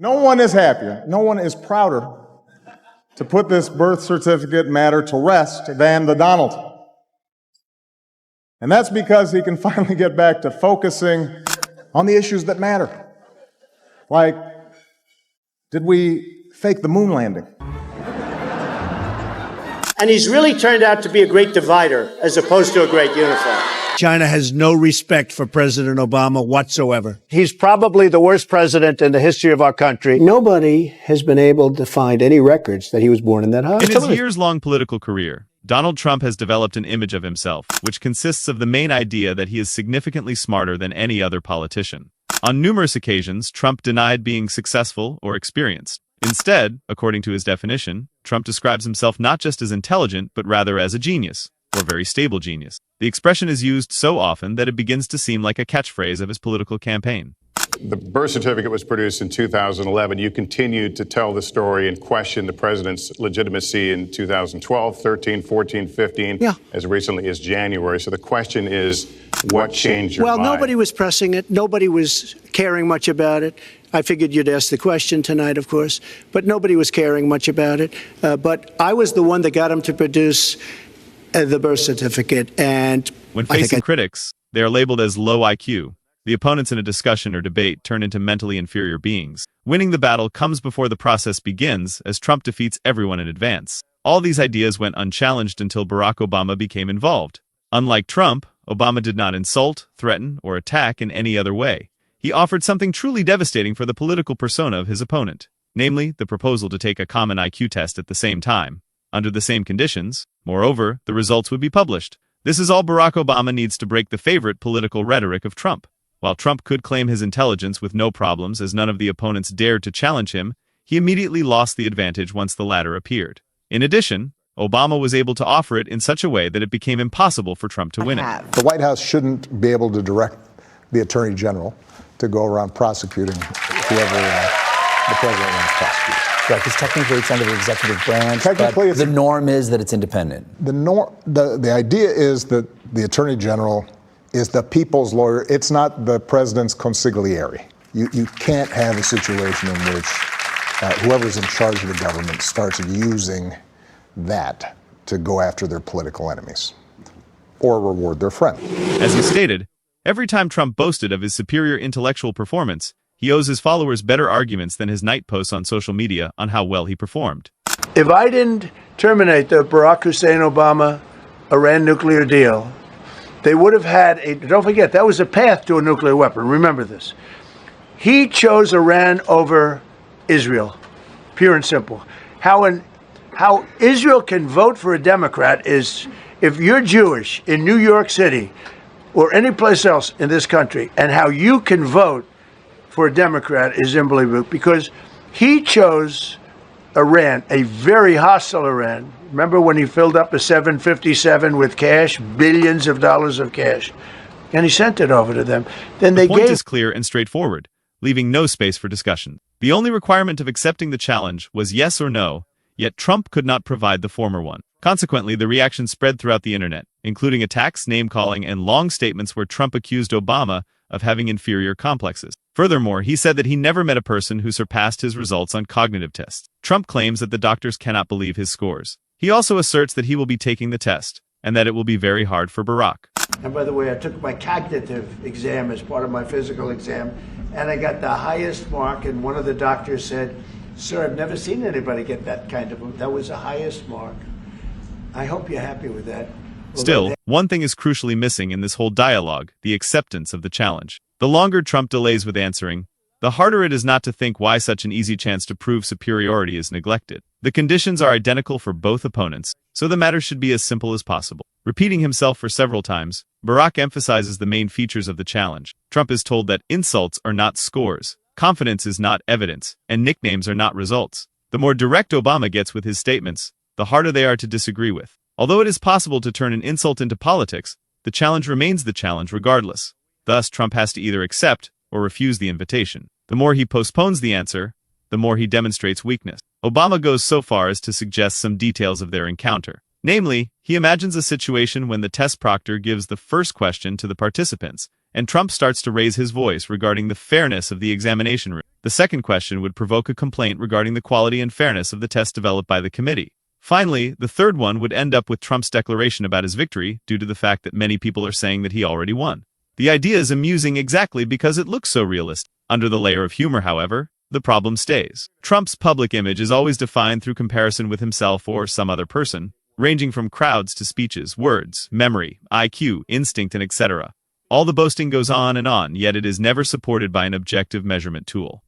No one is happier, no one is prouder to put this birth certificate matter to rest than the Donald. And that's because he can finally get back to focusing on the issues that matter. Like, did we fake the moon landing? And he's really turned out to be a great divider as opposed to a great unifier. China has no respect for President Obama whatsoever. He's probably the worst president in the history of our country. Nobody has been able to find any records that he was born in that house. In his years-long political career, Donald Trump has developed an image of himself, which consists of the main idea that he is significantly smarter than any other politician. On numerous occasions, Trump denied being successful or experienced. Instead, according to his definition, Trump describes himself not just as intelligent, but rather as a genius, or very stable genius. The expression is used so often that it begins to seem like a catchphrase of his political campaign. The birth certificate was produced in 2011. You continued to tell the story and question the president's legitimacy in 2012, 13, 14, 15, as recently as January. So the question is, what changed your mind? Well, nobody was pressing it. Nobody was caring much about it. I figured you'd ask the question tonight, of course, but nobody was caring much about it. But I was the one that got him to produce the birth certificate. And when facing critics, they are labeled as low IQ. The opponents in a discussion or debate turn into mentally inferior beings. Winning the battle comes before the process begins, as Trump defeats everyone in advance. All these ideas went unchallenged until Barack Obama became involved. Unlike Trump, Obama did not insult, threaten, or attack in any other way. He offered something truly devastating for the political persona of his opponent, namely, the proposal to take a common IQ test at the same time, under the same conditions. Moreover, the results would be published. This is all Barack Obama needs to break the favorite political rhetoric of Trump. While Trump could claim his intelligence with no problems as none of the opponents dared to challenge him, he immediately lost the advantage once the latter appeared. In addition, Obama was able to offer it in such a way that it became impossible for Trump to win it. The White House shouldn't be able to direct the Attorney General to go around prosecuting whoever the president wants prosecuted. Right, because technically it's under the executive branch, Technically, but the norm is that it's independent. The idea is that the Attorney General is the people's lawyer. It's not the president's consigliere. You can't have a situation in which whoever's in charge of the government starts using that to go after their political enemies or reward their friends. As he stated, every time Trump boasted of his superior intellectual performance, he owes his followers better arguments than his night posts on social media on how well he performed. If I didn't terminate the Barack Hussein Obama Iran nuclear deal, they would have had don't forget, that was a path to a nuclear weapon. Remember this. He chose Iran over Israel, pure and simple. How Israel can vote for a Democrat is if you're Jewish in New York City or any place else in this country, and how you can vote for a Democrat is unbelievable, because he chose Iran, a very hostile Iran. Remember when he filled up a 757 with cash, billions of dollars of cash, and he sent it over to them. Then the point is clear and straightforward, leaving no space for discussion. The only requirement of accepting the challenge was yes or no, yet Trump could not provide the former one. Consequently, the reaction spread throughout the internet, including attacks, name-calling, and long statements where Trump accused Obama of having inferior complexes. Furthermore, he said that he never met a person who surpassed his results on cognitive tests. Trump claims that the doctors cannot believe his scores. He also asserts that he will be taking the test, and that it will be very hard for Barack. And by the way, I took my cognitive exam as part of my physical exam, and I got the highest mark, and one of the doctors said, "Sir, I've never seen anybody get that kind of, that was the highest mark." I hope you're happy with that. Still, one thing is crucially missing in this whole dialogue, the acceptance of the challenge. The longer Trump delays with answering, the harder it is not to think why such an easy chance to prove superiority is neglected. The conditions are identical for both opponents, so the matter should be as simple as possible. Repeating himself for several times, Barack emphasizes the main features of the challenge. Trump is told that insults are not scores, confidence is not evidence, and nicknames are not results. The more direct Obama gets with his statements, the harder they are to disagree with. Although it is possible to turn an insult into politics, the challenge remains the challenge regardless. Thus, Trump has to either accept or refuse the invitation. The more he postpones the answer, the more he demonstrates weakness. Obama goes so far as to suggest some details of their encounter. Namely, he imagines a situation when the test proctor gives the first question to the participants, and Trump starts to raise his voice regarding the fairness of the examination room. The second question would provoke a complaint regarding the quality and fairness of the test developed by the committee. Finally, the third one would end up with Trump's declaration about his victory due to the fact that many people are saying that he already won. The idea is amusing exactly because it looks so realistic. Under the layer of humor, however, the problem stays. Trump's public image is always defined through comparison with himself or some other person, ranging from crowds to speeches, words, memory, IQ, instinct, and etc. All the boasting goes on, yet it is never supported by an objective measurement tool.